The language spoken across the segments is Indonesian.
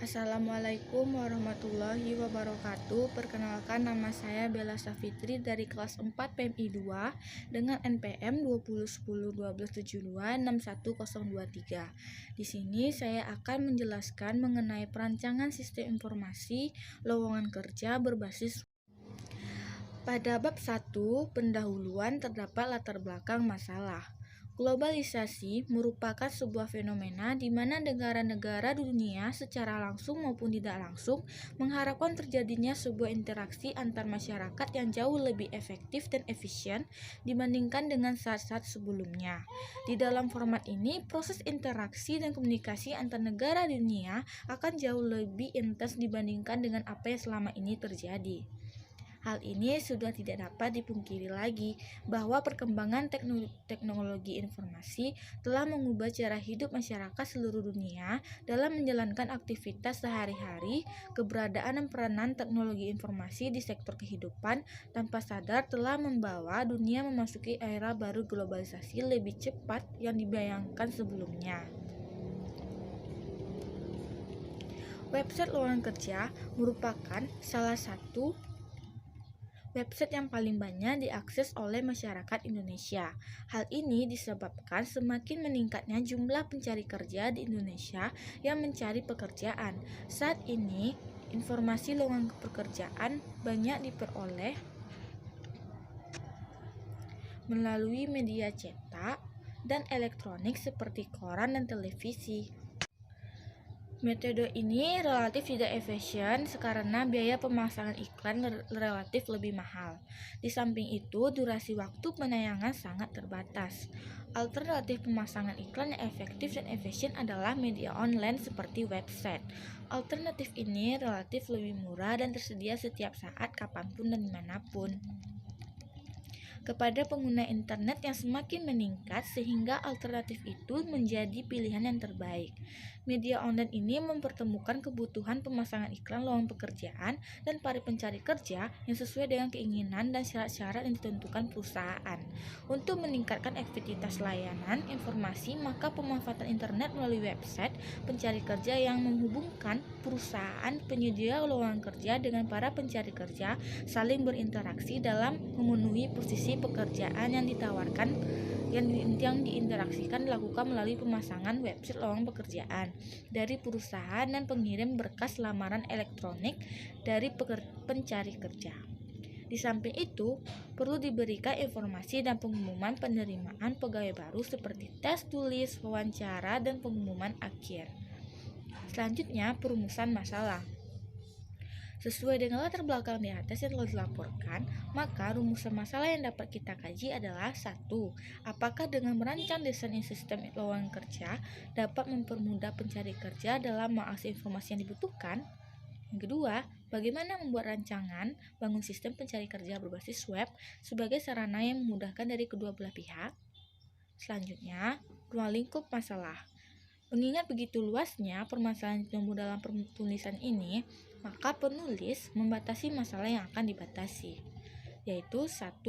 Assalamualaikum warahmatullahi wabarakatuh. Perkenalkan, nama saya Bella Safitri dari kelas 4 PMI 2 dengan NPM 2010-1272-61023. Di sini saya akan menjelaskan mengenai perancangan sistem informasi lowongan kerja berbasis. Pada bab 1, pendahuluan terdapat latar belakang masalah. Globalisasi merupakan sebuah fenomena di mana negara-negara dunia secara langsung maupun tidak langsung mengharapkan terjadinya sebuah interaksi antar masyarakat yang jauh lebih efektif dan efisien dibandingkan dengan saat-saat sebelumnya. Di dalam format ini, proses interaksi dan komunikasi antar negara dunia akan jauh lebih intens dibandingkan dengan apa yang selama ini terjadi. Hal ini sudah tidak dapat dipungkiri lagi bahwa perkembangan teknologi informasi telah mengubah cara hidup masyarakat seluruh dunia dalam menjalankan aktivitas sehari-hari. Keberadaan dan peranan teknologi informasi di sektor kehidupan tanpa sadar telah membawa dunia memasuki era baru globalisasi lebih cepat yang dibayangkan sebelumnya. Website lowongan kerja merupakan salah satu website yang paling banyak diakses oleh masyarakat Indonesia. Hal ini disebabkan semakin meningkatnya jumlah pencari kerja di Indonesia yang mencari pekerjaan. Saat ini, informasi lowongan pekerjaan banyak diperoleh melalui media cetak dan elektronik seperti koran dan televisi. Metode ini relatif tidak efisien karena biaya pemasangan iklan relatif lebih mahal. Di samping itu, durasi waktu penayangan sangat terbatas. Alternatif pemasangan iklan yang efektif dan efisien adalah media online seperti website. Alternatif ini relatif lebih murah dan tersedia setiap saat, kapanpun dan dimanapun. Kepada pengguna internet yang semakin meningkat sehingga alternatif itu menjadi pilihan yang terbaik. Media online ini mempertemukan kebutuhan pemasangan iklan lowongan pekerjaan dan para pencari kerja yang sesuai dengan keinginan dan syarat-syarat yang ditentukan perusahaan. Untuk meningkatkan efektivitas layanan informasi, maka pemanfaatan internet melalui website pencari kerja yang menghubungkan perusahaan penyedia lowongan kerja dengan para pencari kerja saling berinteraksi dalam memenuhi posisi pekerjaan yang ditawarkan yang diinteraksikan dilakukan melalui pemasangan website lowongan pekerjaan dari perusahaan dan pengirim berkas lamaran elektronik dari pencari kerja. Di samping itu, perlu diberikan informasi dan pengumuman penerimaan pegawai baru seperti tes tulis, wawancara, dan pengumuman akhir. Selanjutnya, perumusan masalah. Sesuai dengan latar belakang di atas yang telah dilaporkan, maka rumusan masalah yang dapat kita kaji adalah 1. Apakah dengan merancang desain sistem lowongan kerja dapat mempermudah pencari kerja dalam mengakses informasi yang dibutuhkan? Yang kedua, bagaimana membuat rancangan bangun sistem pencari kerja berbasis web sebagai sarana yang memudahkan dari kedua belah pihak? Selanjutnya, ruang lingkup masalah. Mengingat begitu luasnya permasalahan yang ditemu dalam penulisan ini, maka penulis membatasi masalah yang akan dibatasi, yaitu 1.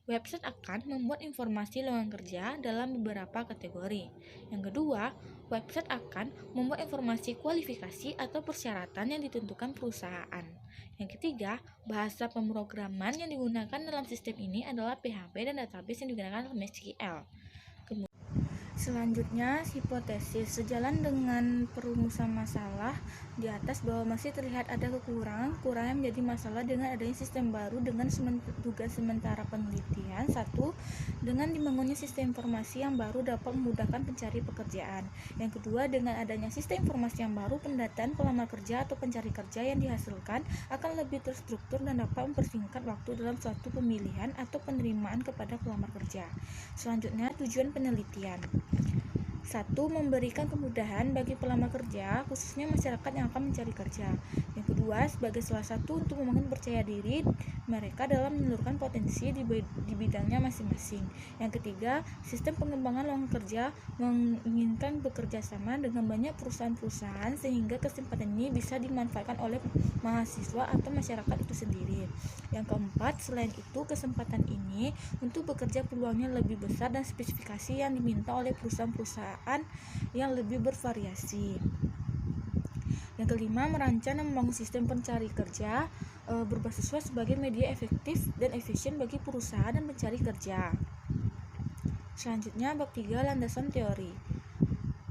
Website akan membuat informasi lowongan kerja dalam beberapa kategori. Yang kedua, website akan membuat informasi kualifikasi atau persyaratan yang ditentukan perusahaan. Yang ketiga, bahasa pemrograman yang digunakan dalam sistem ini adalah PHP dan database yang digunakan MySQL. Selanjutnya, hipotesis. Sejalan dengan perumusan masalah di atas bahwa masih terlihat ada kekurangan menjadi masalah dengan adanya sistem baru dengan dugaan sementara penelitian. 1. Dengan dibangunnya sistem informasi yang baru dapat memudahkan pencari pekerjaan. Yang kedua, dengan adanya sistem informasi yang baru, pendataan pelamar kerja atau pencari kerja yang dihasilkan akan lebih terstruktur dan dapat mempersingkat waktu dalam suatu pemilihan atau penerimaan kepada pelamar kerja. Selanjutnya, tujuan penelitian. 1. Memberikan kemudahan bagi pelamar kerja, khususnya masyarakat yang akan mencari kerja. Yang kedua, sebagai salah satu untuk membangun percaya diri mereka dalam menelurkan potensi di bidangnya masing-masing. Yang ketiga, sistem pengembangan lowongan kerja menginginkan bekerja sama dengan banyak perusahaan-perusahaan sehingga kesempatan ini bisa dimanfaatkan oleh mahasiswa atau masyarakat itu sendiri. Yang keempat, selain itu kesempatan ini untuk bekerja peluangnya lebih besar dan spesifikasi yang diminta oleh perusahaan-perusahaan yang lebih bervariasi. Yang kelima, merancang dan membangun sistem pencari kerja berbasis web sebagai media efektif dan efisien bagi perusahaan dan pencari kerja. Selanjutnya, bab 3, landasan teori.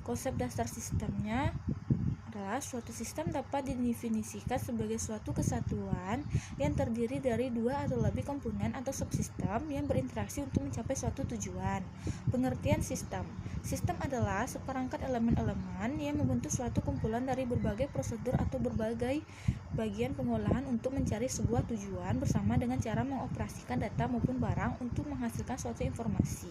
Konsep dasar sistemnya adalah suatu sistem dapat didefinisikan sebagai suatu kesatuan yang terdiri dari dua atau lebih komponen atau subsistem yang berinteraksi untuk mencapai suatu tujuan. Pengertian sistem. Sistem adalah seperangkat elemen-elemen yang membentuk suatu kumpulan dari berbagai prosedur atau berbagai bagian pengolahan untuk mencari sebuah tujuan bersama dengan cara mengoperasikan data maupun barang untuk menghasilkan suatu informasi.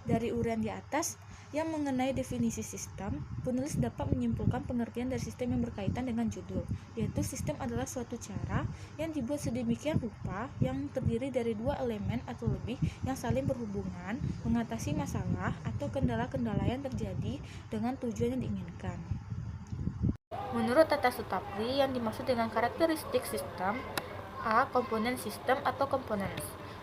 Dari uraian di atas yang mengenai definisi sistem, penulis dapat menyimpulkan pengertian dari sistem yang berkaitan dengan judul, yaitu sistem adalah suatu cara yang dibuat sedemikian rupa yang terdiri dari dua elemen atau lebih yang saling berhubungan, mengatasi masalah atau kendala-kendala yang terjadi dengan tujuan yang diinginkan. Menurut Tata Sutapri, yang dimaksud dengan karakteristik sistem A. Komponen sistem atau components.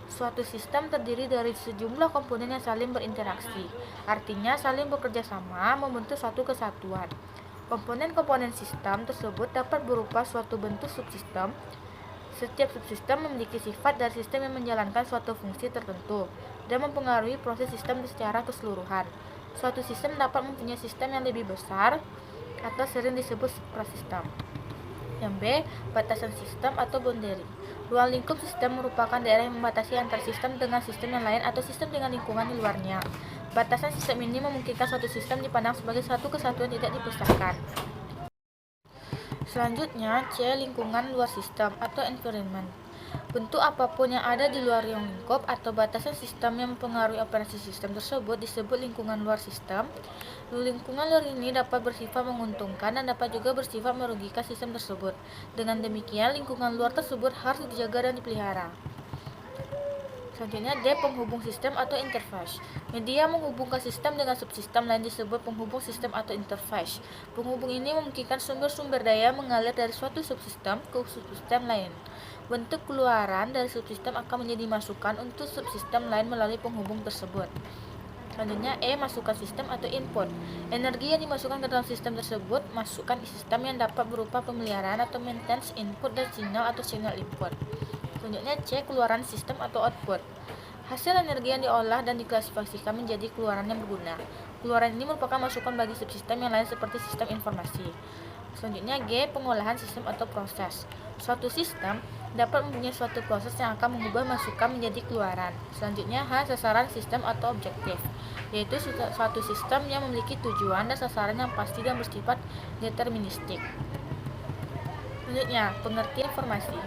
Suatu sistem terdiri dari sejumlah komponen yang saling berinteraksi, artinya saling bekerja sama membentuk suatu kesatuan. Komponen-komponen sistem tersebut dapat berupa suatu bentuk subsistem. Setiap subsistem memiliki sifat dari sistem yang menjalankan suatu fungsi tertentu dan mempengaruhi proses sistem secara keseluruhan. Suatu sistem dapat mempunyai sistem yang lebih besar atau sering disebut suprasistem. Yang B. Batasan sistem atau boundary. Ruang lingkup sistem merupakan daerah yang membatasi antara sistem dengan sistem yang lain atau sistem dengan lingkungan di luarnya. Batasan sistem ini memungkinkan suatu sistem dipandang sebagai satu kesatuan tidak dipisahkan. Selanjutnya, C. Lingkungan luar sistem atau environment. Bentuk apapun yang ada di luar ruang lingkup atau batasan sistem yang mempengaruhi operasi sistem tersebut disebut lingkungan luar sistem. Lingkungan luar ini dapat bersifat menguntungkan dan dapat juga bersifat merugikan sistem tersebut. Dengan demikian, lingkungan luar tersebut harus dijaga dan dipelihara. Selanjutnya, D. Penghubung sistem atau interface. Media menghubungkan sistem dengan subsistem lain disebut penghubung sistem atau interface. Penghubung ini memungkinkan sumber-sumber daya mengalir dari suatu subsistem ke subsistem lain. Bentuk keluaran dari subsistem akan menjadi masukan untuk subsistem lain melalui penghubung tersebut. Selanjutnya, E. Masukan sistem atau input. Energi yang dimasukkan ke dalam sistem tersebut masukkan sistem yang dapat berupa pemeliharaan atau maintenance input dan sinyal atau signal input. Selanjutnya, C. Keluaran sistem atau output. Hasil energi yang diolah dan diklasifikasikan menjadi keluaran yang berguna. Keluaran ini merupakan masukan bagi subsistem yang lain seperti sistem informasi. Selanjutnya, G. Pengolahan sistem atau proses. Suatu sistem dapat mempunyai suatu proses yang akan mengubah masukan menjadi keluaran. Selanjutnya, H. Sasaran sistem atau objektif, yaitu suatu sistem yang memiliki tujuan dan sasaran yang pasti dan bersifat deterministik. Selanjutnya, pengertian informasi.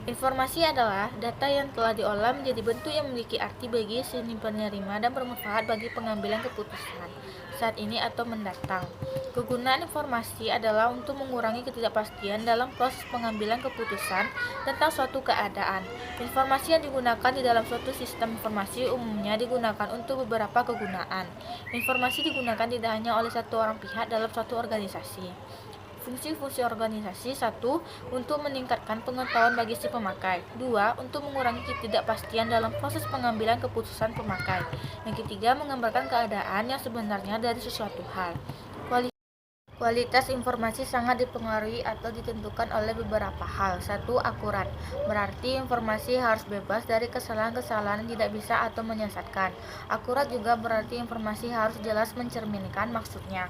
Informasi adalah data yang telah diolah menjadi bentuk yang memiliki arti bagi si penerima dan bermanfaat bagi pengambilan keputusan saat ini atau mendatang. Kegunaan informasi adalah untuk mengurangi ketidakpastian dalam proses pengambilan keputusan tentang suatu keadaan. Informasi yang digunakan di dalam suatu sistem informasi umumnya digunakan untuk beberapa kegunaan. Informasi digunakan tidak hanya oleh satu orang pihak dalam suatu organisasi. Fungsi-fungsi organisasi: 1. Untuk meningkatkan pengetahuan bagi si pemakai. 2. Untuk mengurangi ketidakpastian dalam proses pengambilan keputusan pemakai. Yang ketiga, menggambarkan keadaan yang sebenarnya dari sesuatu hal. Kualitas informasi sangat dipengaruhi atau ditentukan oleh beberapa hal. 1. Akurat, berarti informasi harus bebas dari kesalahan-kesalahan yang tidak bisa atau menyesatkan. Akurat juga berarti informasi harus jelas mencerminkan maksudnya.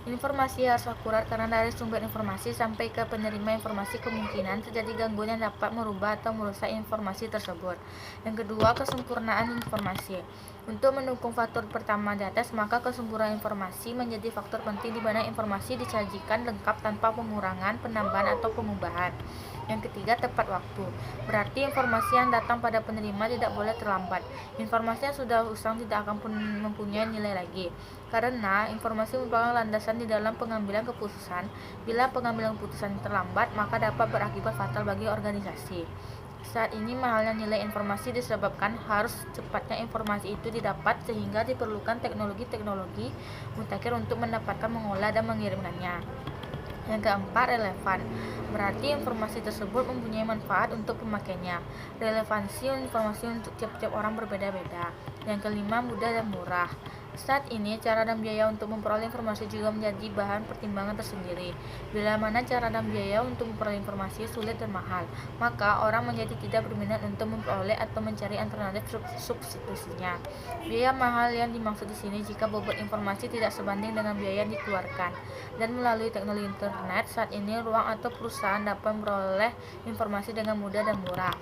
Informasi harus akurat karena dari sumber informasi sampai ke penerima informasi kemungkinan terjadi gangguan yang dapat merubah atau merusak informasi tersebut. Yang kedua, kesempurnaan informasi. Untuk mendukung faktor pertama di atas, maka kesempurnaan informasi menjadi faktor penting di mana informasi disajikan lengkap tanpa pengurangan, penambahan, atau pengubahan. Yang ketiga, tepat waktu. Berarti informasi yang datang pada penerima tidak boleh terlambat. Informasi yang sudah usang tidak akan mempunyai nilai lagi. Karena informasi merupakan landasan di dalam pengambilan keputusan. Bila pengambilan keputusan terlambat, maka dapat berakibat fatal bagi organisasi. Saat ini mahalnya nilai informasi disebabkan harus cepatnya informasi itu didapat sehingga diperlukan teknologi-teknologi mutakhir untuk mendapatkan, mengolah, dan mengirimkannya. Yang keempat, relevan. Berarti informasi tersebut mempunyai manfaat untuk pemakainya. Relevansi informasi untuk tiap-tiap orang berbeda-beda. Yang kelima, mudah dan murah. Saat ini, cara dan biaya untuk memperoleh informasi juga menjadi bahan pertimbangan tersendiri. Bila mana cara dan biaya untuk memperoleh informasi sulit dan mahal, maka orang menjadi tidak berminat untuk memperoleh atau mencari alternatif substitusinya. Biaya mahal yang dimaksud di sini jika bobot informasi tidak sebanding dengan biaya yang dikeluarkan. Dan melalui teknologi internet, saat ini ruang atau perusahaan dapat memperoleh informasi dengan mudah dan murah.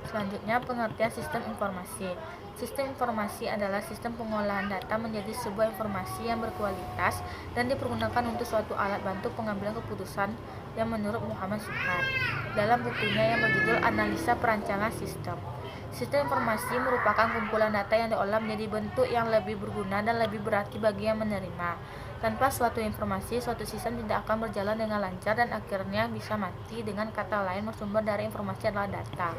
Selanjutnya, pengertian sistem informasi. Sistem informasi adalah sistem pengolahan data menjadi sebuah informasi yang berkualitas dan dipergunakan untuk suatu alat bantu pengambilan keputusan yang menurut Muhammad Subhan dalam bukunya yang berjudul Analisa Perancangan Sistem. Sistem informasi merupakan kumpulan data yang diolah menjadi bentuk yang lebih berguna dan lebih berarti bagi yang menerima. Tanpa suatu informasi, suatu sistem tidak akan berjalan dengan lancar dan akhirnya bisa mati. Dengan kata lain, sumber dari informasi adalah data.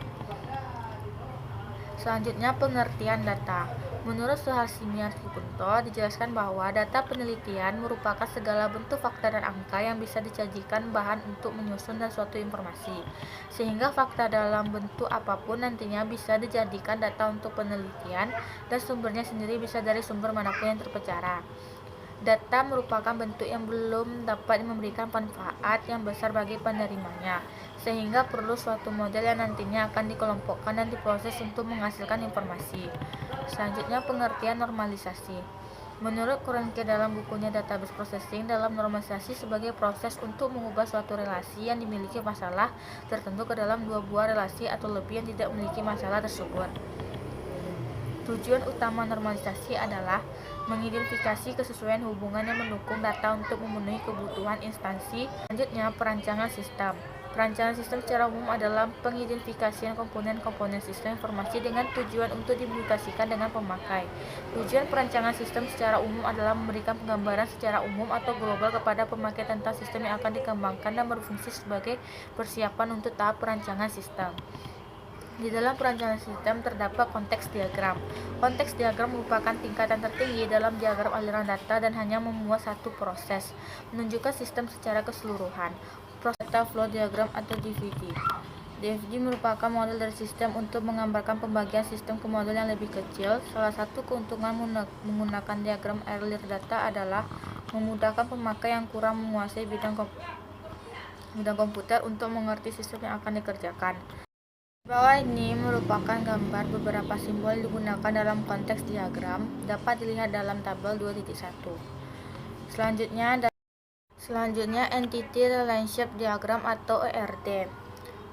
Selanjutnya, pengertian data. Menurut Suharsignana Tripunto, dijelaskan bahwa data penelitian merupakan segala bentuk fakta dan angka yang bisa disajikan bahan untuk menyusun dan suatu informasi, sehingga fakta dalam bentuk apapun nantinya bisa dijadikan data untuk penelitian dan sumbernya sendiri bisa dari sumber manapun yang terpercaya. Data merupakan bentuk yang belum dapat memberikan manfaat yang besar bagi penerimanya, sehingga perlu suatu model yang nantinya akan dikelompokkan dan diproses untuk menghasilkan informasi. Selanjutnya, pengertian normalisasi. Menurut Kroenke dalam bukunya Database Processing, dalam normalisasi sebagai proses untuk mengubah suatu relasi yang dimiliki masalah tertentu ke dalam dua buah relasi atau lebih yang tidak memiliki masalah tersebut. Tujuan utama normalisasi adalah mengidentifikasi kesesuaian hubungan yang mendukung data untuk memenuhi kebutuhan instansi. Selanjutnya, perancangan sistem. Perancangan sistem secara umum adalah pengidentifikasian komponen-komponen sistem informasi dengan tujuan untuk dimutasikan dengan pemakai. Tujuan perancangan sistem secara umum adalah memberikan penggambaran secara umum atau global kepada pemakai tentang sistem yang akan dikembangkan dan berfungsi sebagai persiapan untuk tahap perancangan sistem. Di dalam perancangan sistem terdapat konteks diagram. Konteks diagram merupakan tingkatan tertinggi dalam diagram aliran data dan hanya memuat satu proses, menunjukkan sistem secara keseluruhan. Proses data flow diagram atau DVD. DVD merupakan model dari sistem untuk menggambarkan pembagian sistem ke model yang lebih kecil. Salah satu keuntungan menggunakan diagram aliran data adalah memudahkan pemakai yang kurang menguasai bidang komputer untuk mengerti sistem yang akan dikerjakan. Di bawah ini merupakan gambar beberapa simbol yang digunakan dalam konteks diagram, dapat dilihat dalam tabel 2.1. Selanjutnya Entity Relationship Diagram atau ERD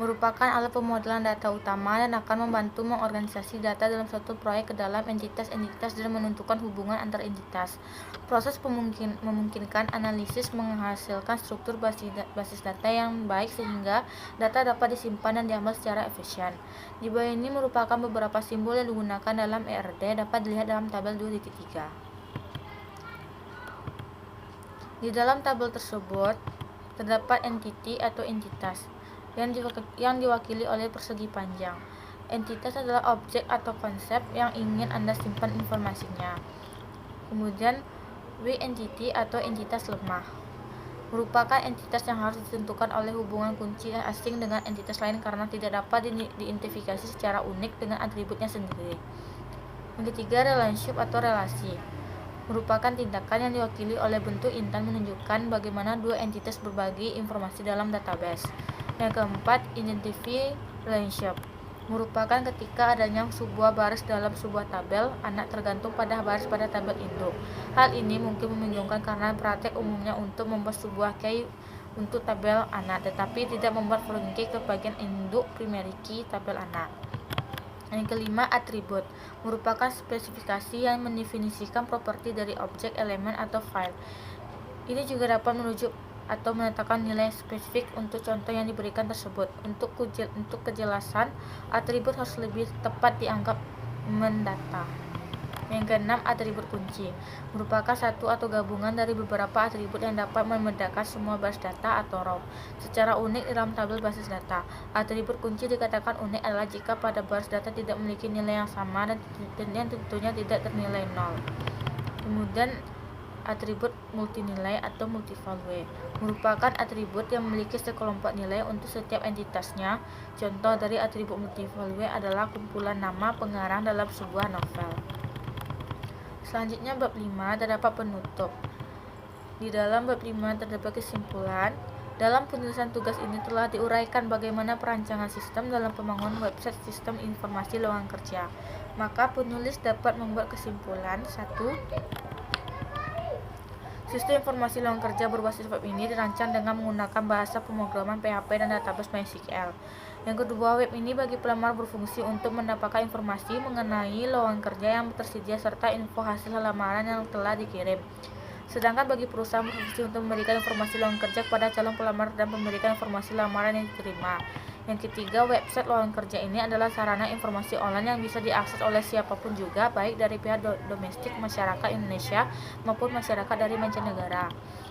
merupakan alat pemodelan data utama dan akan membantu mengorganisasi data dalam suatu proyek ke dalam entitas-entitas dan menentukan hubungan antar entitas. Proses memungkinkan analisis menghasilkan struktur basis data yang baik sehingga data dapat disimpan dan diambil secara efisien. Di bawah ini merupakan beberapa simbol yang digunakan dalam ERD, dapat dilihat dalam tabel 2.3. Di dalam tabel tersebut terdapat entity atau entitas yang diwakili oleh persegi panjang. Entitas adalah objek atau konsep yang ingin Anda simpan informasinya. Kemudian weak entity atau entitas lemah merupakan entitas yang harus ditentukan oleh hubungan kunci asing dengan entitas lain karena tidak dapat diidentifikasi secara unik dengan atributnya sendiri. Yang ketiga, relationship atau relasi merupakan tindakan yang diwakili oleh bentuk intan menunjukkan bagaimana dua entitas berbagi informasi dalam database. Yang keempat, identify relationship merupakan ketika adanya sebuah baris dalam sebuah tabel anak tergantung pada baris pada tabel induk. Hal ini mungkin membingungkan karena praktek umumnya untuk membuat sebuah key untuk tabel anak, tetapi tidak membuat foreign key ke bagian induk primary key tabel anak. Yang kelima, atribut merupakan spesifikasi yang mendefinisikan properti dari objek, elemen, atau file. Ini juga dapat merujuk atau menetapkan nilai spesifik untuk contoh yang diberikan tersebut. Untuk kejelasan, atribut harus lebih tepat dianggap mendata. Yang keenam, atribut kunci merupakan satu atau gabungan dari beberapa atribut yang dapat membedakan semua basis data atau row secara unik dalam tabel basis data. Atribut kunci dikatakan unik adalah jika pada baris data tidak memiliki nilai yang sama dan yang tentunya tidak ternilai 0. Kemudian atribut multinilai atau multivalue merupakan atribut yang memiliki sekelompok nilai untuk setiap entitasnya. Contoh dari atribut multivalue adalah kumpulan nama pengarang dalam sebuah novel. Selanjutnya bab 5 terdapat penutup. Di dalam bab 5 terdapat kesimpulan. Dalam penulisan tugas ini telah diuraikan bagaimana perancangan sistem dalam pembangunan website sistem informasi lowongan kerja. Maka penulis dapat membuat kesimpulan. 1. Sistem informasi lowongan kerja berbasis web ini dirancang dengan menggunakan bahasa pemrograman PHP dan database MySQL. Yang kedua, web ini bagi pelamar berfungsi untuk mendapatkan informasi mengenai lowongan kerja yang tersedia serta info hasil lamaran yang telah dikirim. Sedangkan bagi perusahaan berfungsi untuk memberikan informasi lowongan kerja kepada calon pelamar dan memberikan informasi lamaran yang diterima. Yang ketiga, website lowongan kerja ini adalah sarana informasi online yang bisa diakses oleh siapapun juga, baik dari pihak domestik masyarakat Indonesia maupun masyarakat dari mancanegara.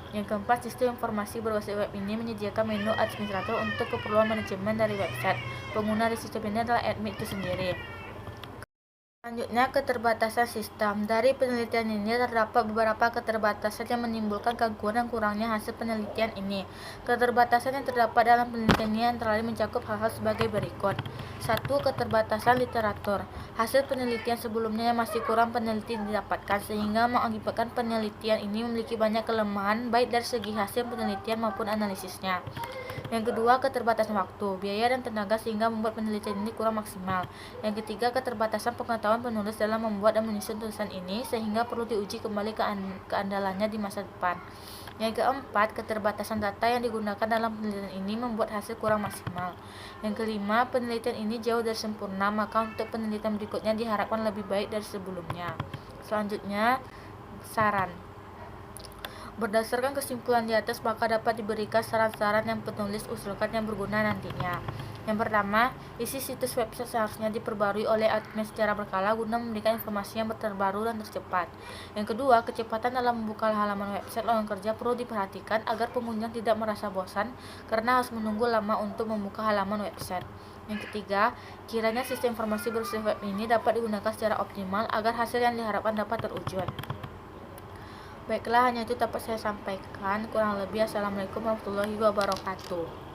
Yang keempat, sistem informasi berbasis web ini menyediakan menu administrator untuk keperluan manajemen dari website. Pengguna di sistem ini adalah admin itu sendiri. Selanjutnya, keterbatasan sistem. Dari penelitian ini terdapat beberapa keterbatasan yang menimbulkan gangguan dan kurangnya hasil penelitian ini. Keterbatasan yang terdapat dalam penelitian ini antara lain mencakup hal-hal sebagai berikut. 1. Keterbatasan literatur. Hasil penelitian sebelumnya yang masih kurang peneliti didapatkan, sehingga mengakibatkan penelitian ini memiliki banyak kelemahan baik dari segi hasil penelitian maupun analisisnya. Yang kedua, keterbatasan waktu, biaya, dan tenaga sehingga membuat penelitian ini kurang maksimal. Yang ketiga, keterbatasan pengetahuan penulis dalam membuat dan menyusun tulisan ini sehingga perlu diuji kembali keandalannya di masa depan. Yang keempat, keterbatasan data yang digunakan dalam penelitian ini membuat hasil kurang maksimal. Yang kelima, penelitian ini jauh dari sempurna, maka untuk penelitian berikutnya diharapkan lebih baik dari sebelumnya. Selanjutnya, saran. Berdasarkan kesimpulan di atas, maka dapat diberikan saran-saran yang penulis usulkan yang berguna nantinya. Yang pertama, isi situs website seharusnya diperbarui oleh admin secara berkala guna memberikan informasi yang terbaru dan tercepat. Yang kedua, kecepatan dalam membuka halaman website lowongan kerja perlu diperhatikan agar pengunjung tidak merasa bosan karena harus menunggu lama untuk membuka halaman website. Yang ketiga, kiranya sistem informasi berbasis web ini dapat digunakan secara optimal agar hasil yang diharapkan dapat terwujud. Baiklah, hanya itu dapat saya sampaikan. Kurang lebih, Assalamualaikum warahmatullahi wabarakatuh.